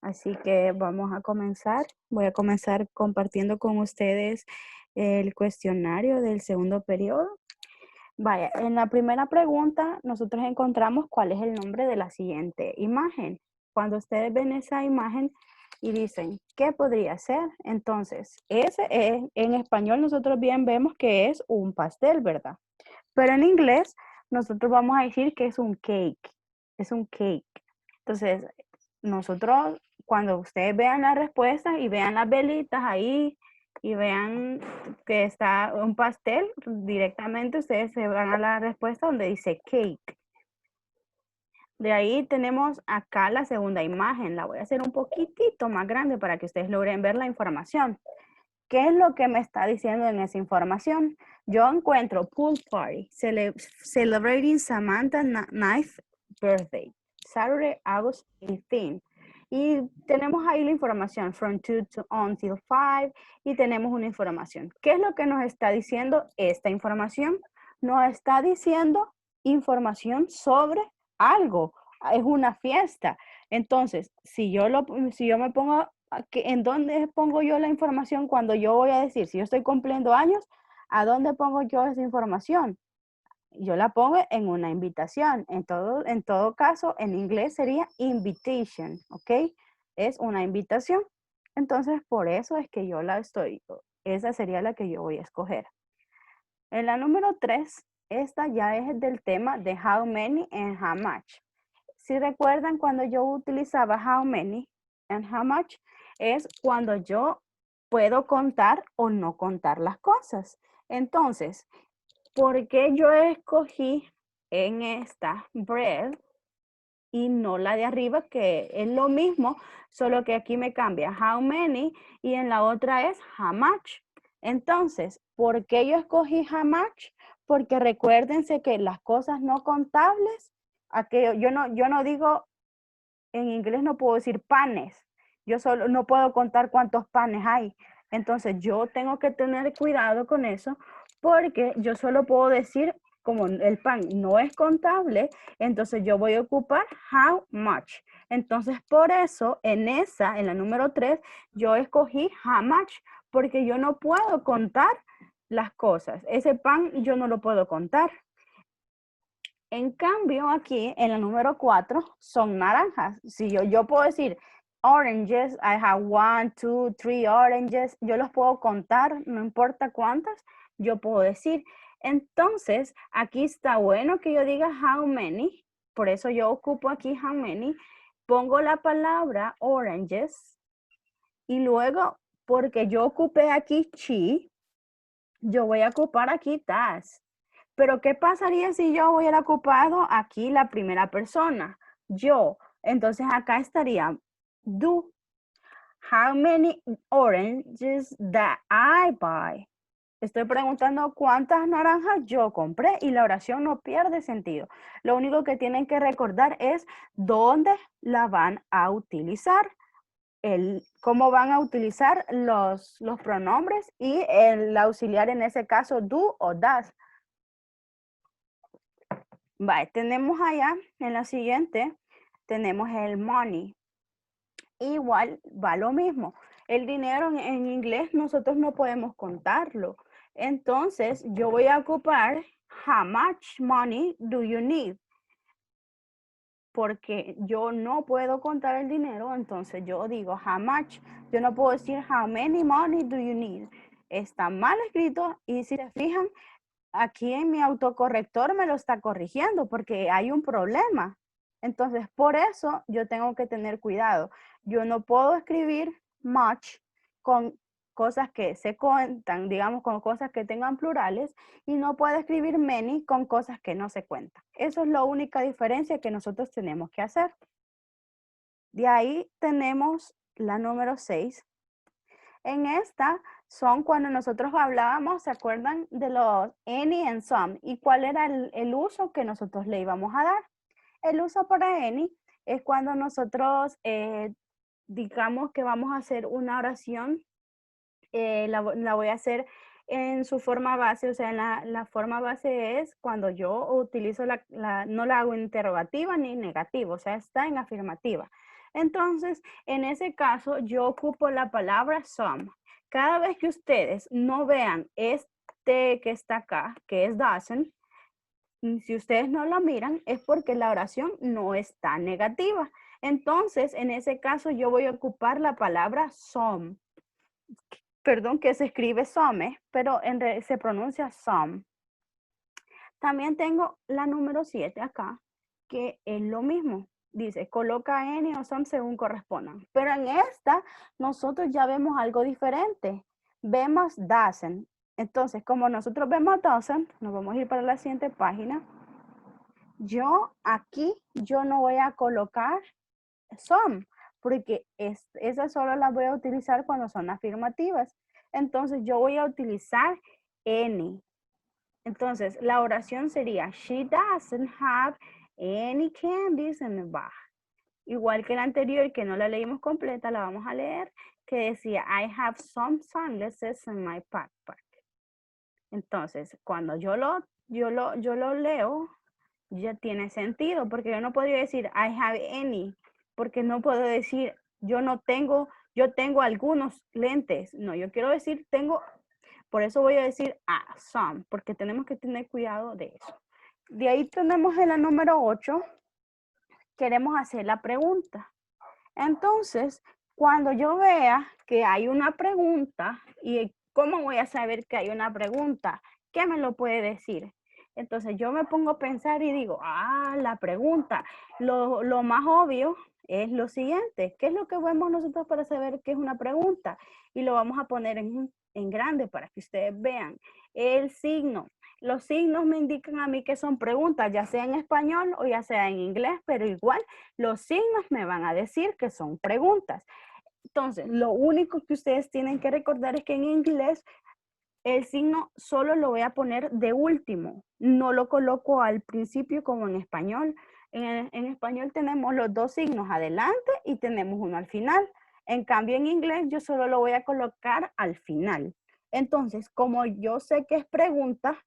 Así que vamos a comenzar. Voy a comenzar compartiendo con ustedes el cuestionario del segundo periodo. Vaya, en la primera pregunta nosotros encontramos cuál es el nombre de la siguiente imagen. Cuando ustedes ven esa imagen y dicen, ¿qué podría ser? Entonces, ese es, en español nosotros bien vemos que es un pastel, ¿verdad? Pero en inglés nosotros vamos a decir que es un cake. Es un cake. Entonces, nosotros, cuando ustedes vean la respuesta y vean las velitas ahí y vean que está un pastel, directamente ustedes se van a la respuesta donde dice cake. De ahí tenemos acá la segunda imagen. La voy a hacer un poquitito más grande para que ustedes logren ver la información. ¿Qué es lo que me está diciendo en esa información? Yo encuentro pool party, celebrating Samantha's 9th birthday, Saturday, August 18. Y tenemos ahí la información, from 2 until 5, y tenemos una información. ¿Qué es lo que nos está diciendo esta información? Nos está diciendo información sobre algo, es una fiesta. Entonces, si yo me pongo ¿en dónde pongo yo la información cuando yo voy a decir, si yo estoy cumpliendo años, ¿a dónde pongo yo esa información? Yo la pongo en una invitación. En todo caso, en inglés sería invitation, ¿ok? Es una invitación. Entonces, por eso es que esa sería la que yo voy a escoger. En la número 3, esta ya es del tema de how many and how much. Si recuerdan cuando yo utilizaba how many and how much, es cuando yo puedo contar o no contar las cosas. Entonces, ¿por qué yo escogí en esta bread y no la de arriba, que es lo mismo, solo que aquí me cambia how many y en la otra es how much? Entonces, ¿por qué yo escogí how much? Porque recuérdense que las cosas no contables, yo no digo, en inglés no puedo decir panes, yo solo no puedo contar cuántos panes hay. Entonces, yo tengo que tener cuidado con eso porque yo solo puedo decir, como el pan no es contable, entonces yo voy a ocupar how much. Entonces, por eso, en la número 3, yo escogí how much, porque yo no puedo contar las cosas. Ese pan yo no lo puedo contar. En cambio, aquí en la número 4 son naranjas. Si yo puedo decir oranges, I have 1, 2, 3 oranges, yo los puedo contar, no importa cuántas, yo puedo decir. Entonces, aquí está bueno que yo diga how many, por eso yo ocupo aquí how many, pongo la palabra oranges y luego, porque yo ocupé aquí she, yo voy a ocupar aquí tas. Pero ¿qué pasaría si yo hubiera ocupado aquí la primera persona? Yo. Entonces acá estaría do. How many oranges that I buy? Estoy preguntando cuántas naranjas yo compré y la oración no pierde sentido. Lo único que tienen que recordar es dónde la van a utilizar, cómo van a utilizar los pronombres y el auxiliar en ese caso do o das. Vale, tenemos allá en la siguiente, tenemos el money. Igual va lo mismo. El dinero en inglés nosotros no podemos contarlo. Entonces yo voy a ocupar how much money do you need? Porque yo no puedo contar el dinero, entonces yo digo how much. Yo no puedo decir how many money do you need. Está mal escrito y si se fijan, aquí en mi autocorrector me lo está corrigiendo porque hay un problema. Entonces, por eso yo tengo que tener cuidado. Yo no puedo escribir much con cosas que se cuentan, digamos, con cosas que tengan plurales, y no puedo escribir many con cosas que no se cuentan. Eso es la única diferencia que nosotros tenemos que hacer. De ahí tenemos la número 6. En esta son cuando nosotros hablábamos, ¿se acuerdan de los any and some? ¿Y cuál era el uso que nosotros le íbamos a dar? El uso para any es cuando nosotros digamos que vamos a hacer una oración, la voy a hacer en su forma base, o sea, la forma base es cuando yo utilizo no la hago interrogativa ni negativa, o sea, está en afirmativa. Entonces, en ese caso, yo ocupo la palabra some. Cada vez que ustedes no vean este que está acá, que es doesn't, si ustedes no la miran, es porque la oración no está negativa. Entonces, en ese caso, yo voy a ocupar la palabra some. Perdón, que se escribe some, pero se pronuncia some. También tengo la número 7 acá, que es lo mismo. Dice, coloca any o some según correspondan. Pero en esta, nosotros ya vemos algo diferente. Vemos doesn't. Entonces, como nosotros vemos doesn't, nos vamos a ir para la siguiente página. Yo aquí, yo no voy a colocar some, porque esas solo las voy a utilizar cuando son afirmativas. Entonces, yo voy a utilizar any. Entonces, la oración sería, she doesn't have any candies in the bag. Igual que la anterior, que no la leímos completa, la vamos a leer, que decía, I have some sunglasses in my backpack. Entonces, cuando yo lo leo, ya tiene sentido, porque yo no podría decir, I have any, porque no puedo decir, yo tengo algunos lentes. No, yo quiero decir, por eso voy a decir some, porque tenemos que tener cuidado de eso. De ahí tenemos en la número 8, queremos hacer la pregunta. Entonces, cuando yo vea que hay una pregunta, ¿y cómo voy a saber que hay una pregunta? ¿Qué me lo puede decir? Entonces yo me pongo a pensar y digo, la pregunta. Lo más obvio es lo siguiente. ¿Qué es lo que vemos nosotros para saber qué es una pregunta? Y lo vamos a poner en grande para que ustedes vean. El signo. Los signos me indican a mí que son preguntas, ya sea en español o ya sea en inglés, pero igual los signos me van a decir que son preguntas. Entonces, lo único que ustedes tienen que recordar es que en inglés el signo solo lo voy a poner de último. No lo coloco al principio como en español. En español tenemos los dos signos adelante y tenemos uno al final. En cambio, en inglés yo solo lo voy a colocar al final. Entonces, como yo sé que es pregunta,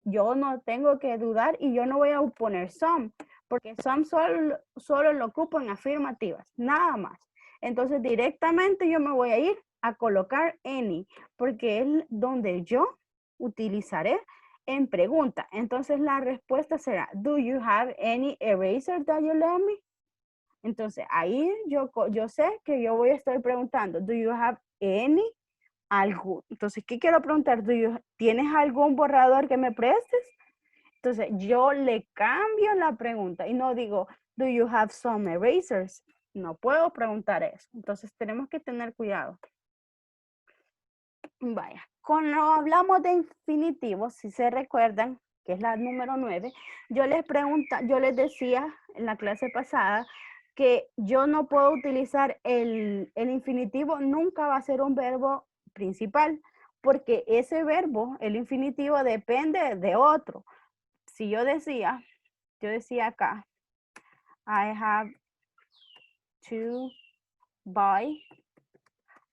yo no tengo que dudar y yo no voy a poner some, porque some solo lo ocupo en afirmativas, nada más. Entonces, directamente yo me voy a ir a colocar any, porque es donde yo utilizaré en pregunta. Entonces, la respuesta será, do you have any eraser that you lend me? Entonces, ahí yo sé que yo voy a estar preguntando, do you have any? Algo. Entonces, ¿qué quiero preguntar? ¿Tienes algún borrador que me prestes? Entonces, yo le cambio la pregunta y no digo, do you have some erasers? No puedo preguntar eso. Entonces, tenemos que tener cuidado. Vaya, cuando hablamos de infinitivos, si se recuerdan, que es la número 9, yo les decía en la clase pasada que yo no puedo utilizar el infinitivo, nunca va a ser un verbo principal, porque ese verbo, el infinitivo, depende de otro. Si yo decía acá, I have to buy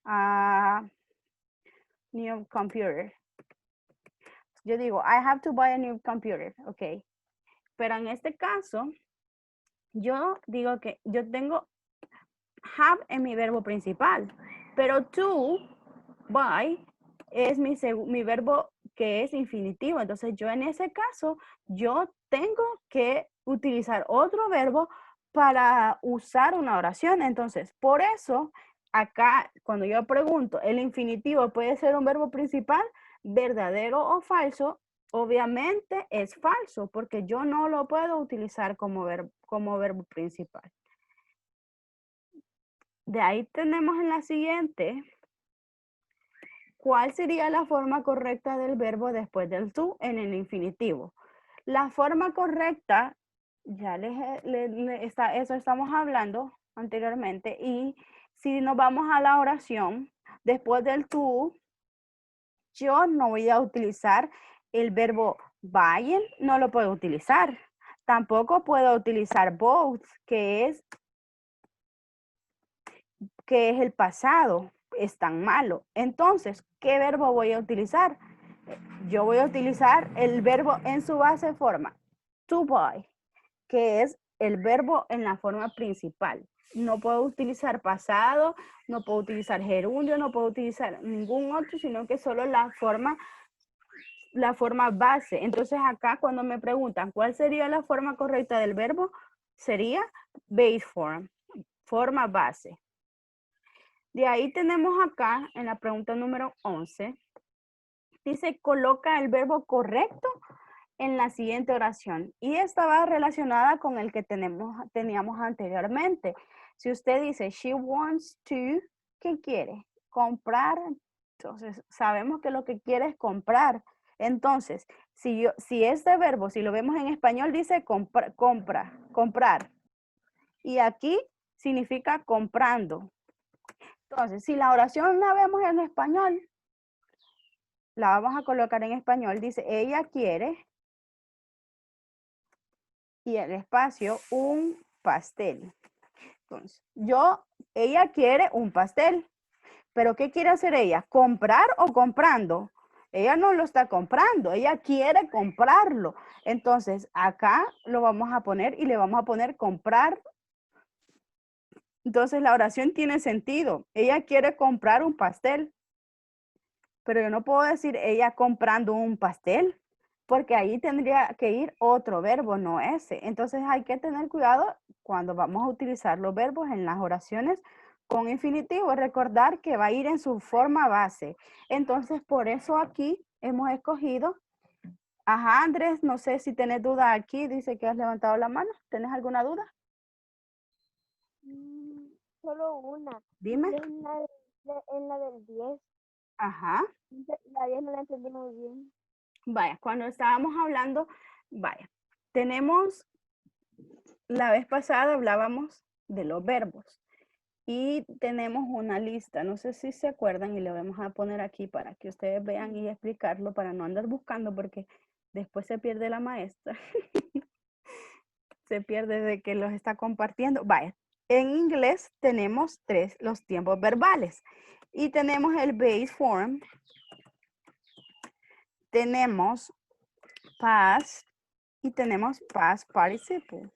a new computer. Yo digo, I have to buy a new computer, ok. Pero en este caso, yo digo que yo tengo have en mi verbo principal, pero to, buy, es mi verbo que es infinitivo. Entonces yo en ese caso, yo tengo que utilizar otro verbo para usar una oración. Entonces, por eso, acá cuando yo pregunto, ¿el infinitivo puede ser un verbo principal, verdadero o falso? Obviamente es falso, porque yo no lo puedo utilizar como verbo principal. De ahí tenemos en la siguiente, ¿cuál sería la forma correcta del verbo después del to en el infinitivo? La forma correcta, ya eso estamos hablando anteriormente, y si nos vamos a la oración, después del to, yo no voy a utilizar el verbo vayan, no lo puedo utilizar. Tampoco puedo utilizar both, que es el pasado, es tan malo. Entonces, ¿qué verbo voy a utilizar? Yo voy a utilizar el verbo en su base forma, to buy, que es el verbo en la forma principal. No puedo utilizar pasado, no puedo utilizar gerundio, no puedo utilizar ningún otro, sino que solo la forma base. Entonces acá cuando me preguntan cuál sería la forma correcta del verbo, sería base form, forma base. De ahí tenemos acá en la pregunta número 11, dice coloca el verbo correcto en la siguiente oración. Y esta va relacionada con el que teníamos anteriormente. Si usted dice, she wants to, ¿qué quiere? Comprar. Entonces, sabemos que lo que quiere es comprar. Entonces, si este verbo, si lo vemos en español, dice comprar. Y aquí significa comprando. Entonces, si la oración la vemos en español, la vamos a colocar en español. Dice, ella quiere y el espacio un pastel. Entonces, ella quiere un pastel, pero ¿qué quiere hacer ella? ¿Comprar o comprando? Ella no lo está comprando, ella quiere comprarlo. Entonces, acá lo vamos a poner y le vamos a poner comprar. Entonces, la oración tiene sentido. Ella quiere comprar un pastel, pero yo no puedo decir ella comprando un pastel, porque ahí tendría que ir otro verbo, no ese. Entonces hay que tener cuidado cuando vamos a utilizar los verbos en las oraciones con infinitivo, recordar que va a ir en su forma base. Entonces por eso aquí hemos escogido, ajá Andrés, no sé si tienes duda aquí, dice que has levantado la mano, ¿tienes alguna duda? Solo una. Dime. En la del 10. Ajá. La 10 no la entendí muy bien. Vaya, cuando estábamos hablando, vaya, tenemos, la vez pasada hablábamos de los verbos y tenemos una lista, no sé si se acuerdan y le vamos a poner aquí para que ustedes vean y explicarlo para no andar buscando porque después se pierde la maestra, se pierde de que los está compartiendo. Vaya, en inglés tenemos los tiempos verbales y tenemos el base form, tenemos past y tenemos past participle.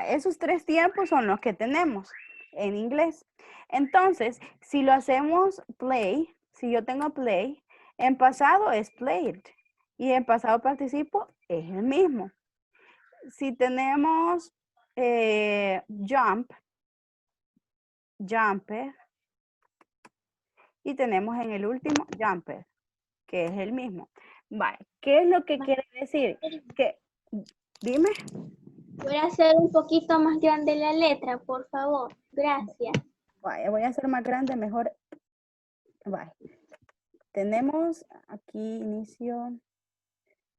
Esos 3 tiempos son los que tenemos en inglés. Entonces, si lo hacemos play, si yo tengo play, en pasado es played y en pasado participo es el mismo. Si tenemos jump, jumper, y tenemos en el último jumper, que es el mismo. Vale, ¿qué es lo que quiere decir? Que, dime. Voy a hacer un poquito más grande la letra, por favor. Gracias. Vale, voy a hacer más grande, mejor. Vale. Tenemos aquí inicio.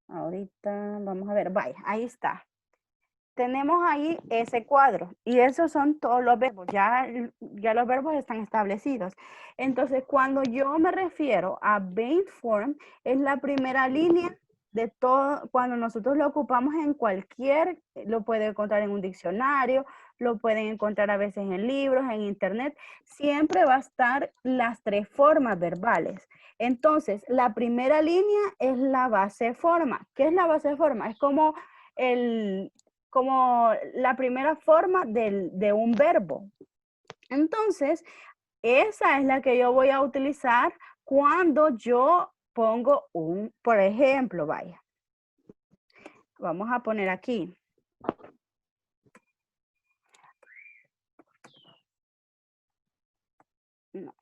Ahorita vamos a ver. Vaya, ahí está. Tenemos ahí ese cuadro y esos son todos los verbos. Ya los verbos están establecidos. Entonces, cuando yo me refiero a base form, es la primera línea de todo. Cuando nosotros lo ocupamos en cualquier, lo pueden encontrar en un diccionario, lo pueden encontrar a veces en libros, en internet. Siempre va a estar las 3 formas verbales. Entonces, la primera línea es la base forma. ¿Qué es la base forma? Es como la primera forma de un verbo. Entonces, esa es la que yo voy a utilizar cuando yo pongo por ejemplo, vaya. Vamos a poner aquí. No.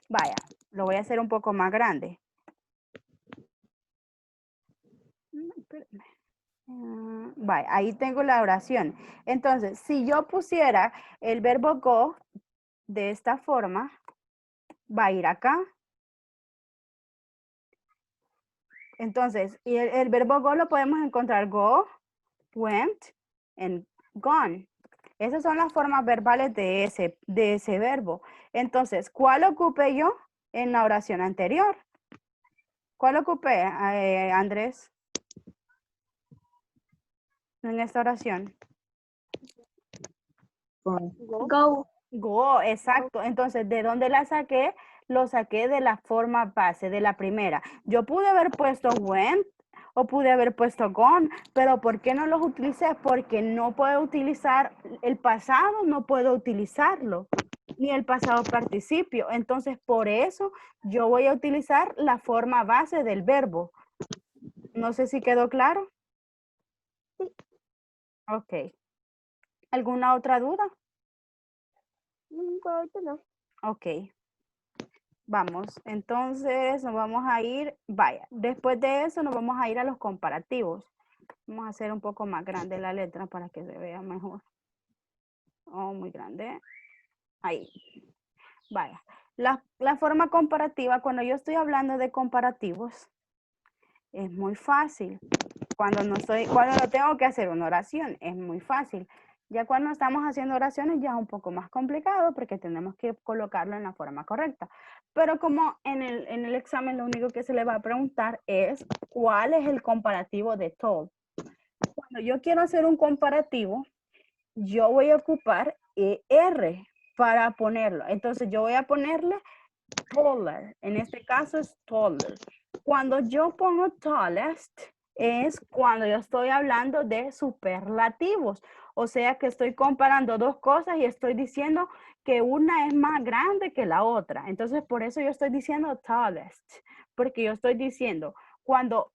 Vaya, lo voy a hacer un poco más grande. Vaya, ahí tengo la oración. Entonces, si yo pusiera el verbo go de esta forma, va a ir acá. Entonces, y el verbo go lo podemos encontrar go, went, and gone. Esas son las formas verbales de ese verbo. Entonces, ¿cuál ocupé yo en la oración anterior? ¿Cuál ocupé, Andrés? En esta oración. Go. Go, exacto. Entonces, ¿de dónde la saqué? lo saqué de la forma base, de la primera. Yo pude haber puesto went o pude haber puesto gone, pero ¿por qué no los utilicé? Porque no puedo utilizar el pasado, no puedo utilizarlo, ni el pasado participio. Entonces, por eso yo voy a utilizar la forma base del verbo. No sé si quedó claro. Ok. ¿Alguna otra duda? No. Ok. Vamos, entonces nos vamos a ir, vaya, después de eso nos vamos a ir a los comparativos. Vamos a hacer un poco más grande la letra para que se vea mejor. Oh, muy grande. Ahí. Vaya. La forma comparativa, cuando yo estoy hablando de comparativos, es muy fácil. Cuando no tengo que hacer una oración, es muy fácil. Ya cuando estamos haciendo oraciones ya es un poco más complicado porque tenemos que colocarlo en la forma correcta. Pero como en el examen lo único que se le va a preguntar es cuál es el comparativo de tall. Cuando yo quiero hacer un comparativo, yo voy a ocupar ER para ponerlo. Entonces yo voy a ponerle taller. En este caso es taller. Cuando yo pongo tallest, es cuando yo estoy hablando de superlativos. O sea que estoy comparando dos cosas y estoy diciendo que una es más grande que la otra. Entonces, por eso yo estoy diciendo tallest. Porque yo estoy diciendo, cuando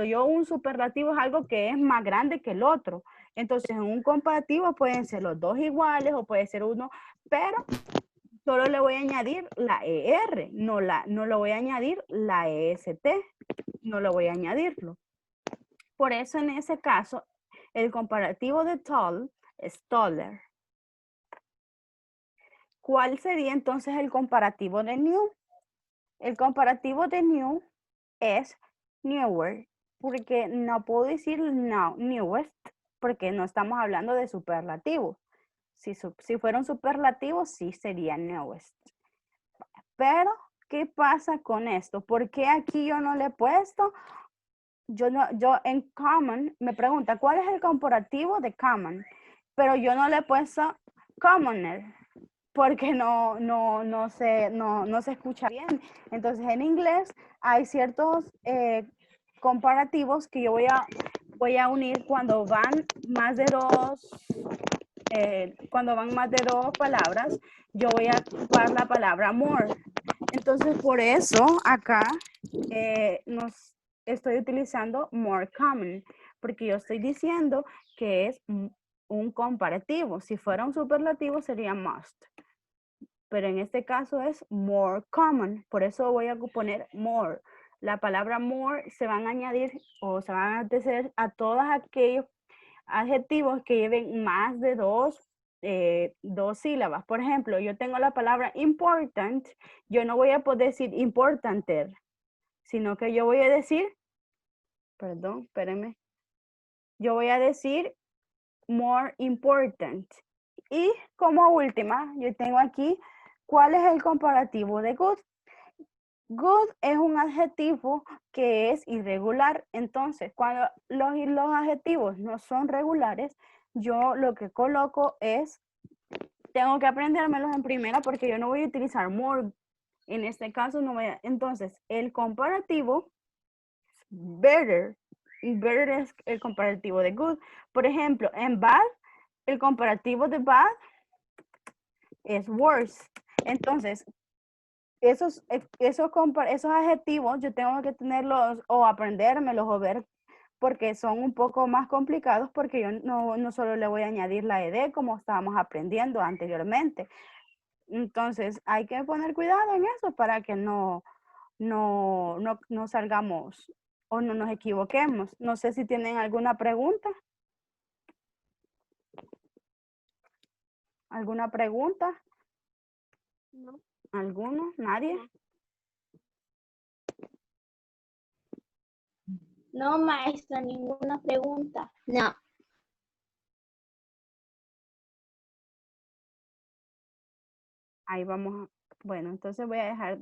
yo un superlativo es algo que es más grande que el otro. Entonces, en un comparativo pueden ser los dos iguales o puede ser uno, pero solo le voy a añadir la ER, no lo voy a añadir la EST, no lo voy a añadirlo. Por eso en ese caso, el comparativo de tall es taller. ¿Cuál sería entonces el comparativo de new? El comparativo de new es newer, porque no puedo decir no, newest, porque no estamos hablando de superlativos. Si fuera un superlativo, sí sería newest. Pero, ¿qué pasa con esto? ¿Por qué aquí yo no le he puesto? Yo en common, me pregunta, ¿cuál es el comparativo de common? Pero yo no le he puesto commoner, porque no se escucha bien. Entonces, en inglés hay ciertos comparativos que yo voy a unir cuando van más de dos palabras, yo voy a ocupar la palabra more. Entonces, por eso acá estoy utilizando more common, porque yo estoy diciendo que es un comparativo. Si fuera un superlativo sería must, pero en este caso es more common. Por eso voy a poner more. La palabra more se van a añadir o se van a anteceder a todos aquellos adjetivos que lleven más de dos sílabas. Por ejemplo, yo tengo la palabra important, yo no voy a poder decir importanter, sino que yo voy a decir, perdón, espérenme, yo voy a decir more important. Y como última, yo tengo aquí, ¿cuál es el comparativo de good? Good es un adjetivo que es irregular. Entonces, cuando los adjetivos no son regulares, yo lo que coloco es, tengo que aprendérmelos en primera porque yo no voy a utilizar more. En este caso no voy a. Entonces, el comparativo, better. Y better es el comparativo de good. Por ejemplo, en bad, el comparativo de bad es worse. Entonces, esos adjetivos yo tengo que tenerlos o aprendérmelos o ver porque son un poco más complicados porque yo no solo le voy a añadir la ed como estábamos aprendiendo anteriormente. Entonces hay que poner cuidado en eso para que no salgamos o no nos equivoquemos. No sé si tienen alguna pregunta. ¿Alguna pregunta? No. ¿Alguno? ¿Nadie? No, maestra, ninguna pregunta. No. Ahí vamos. Bueno, entonces voy a dejar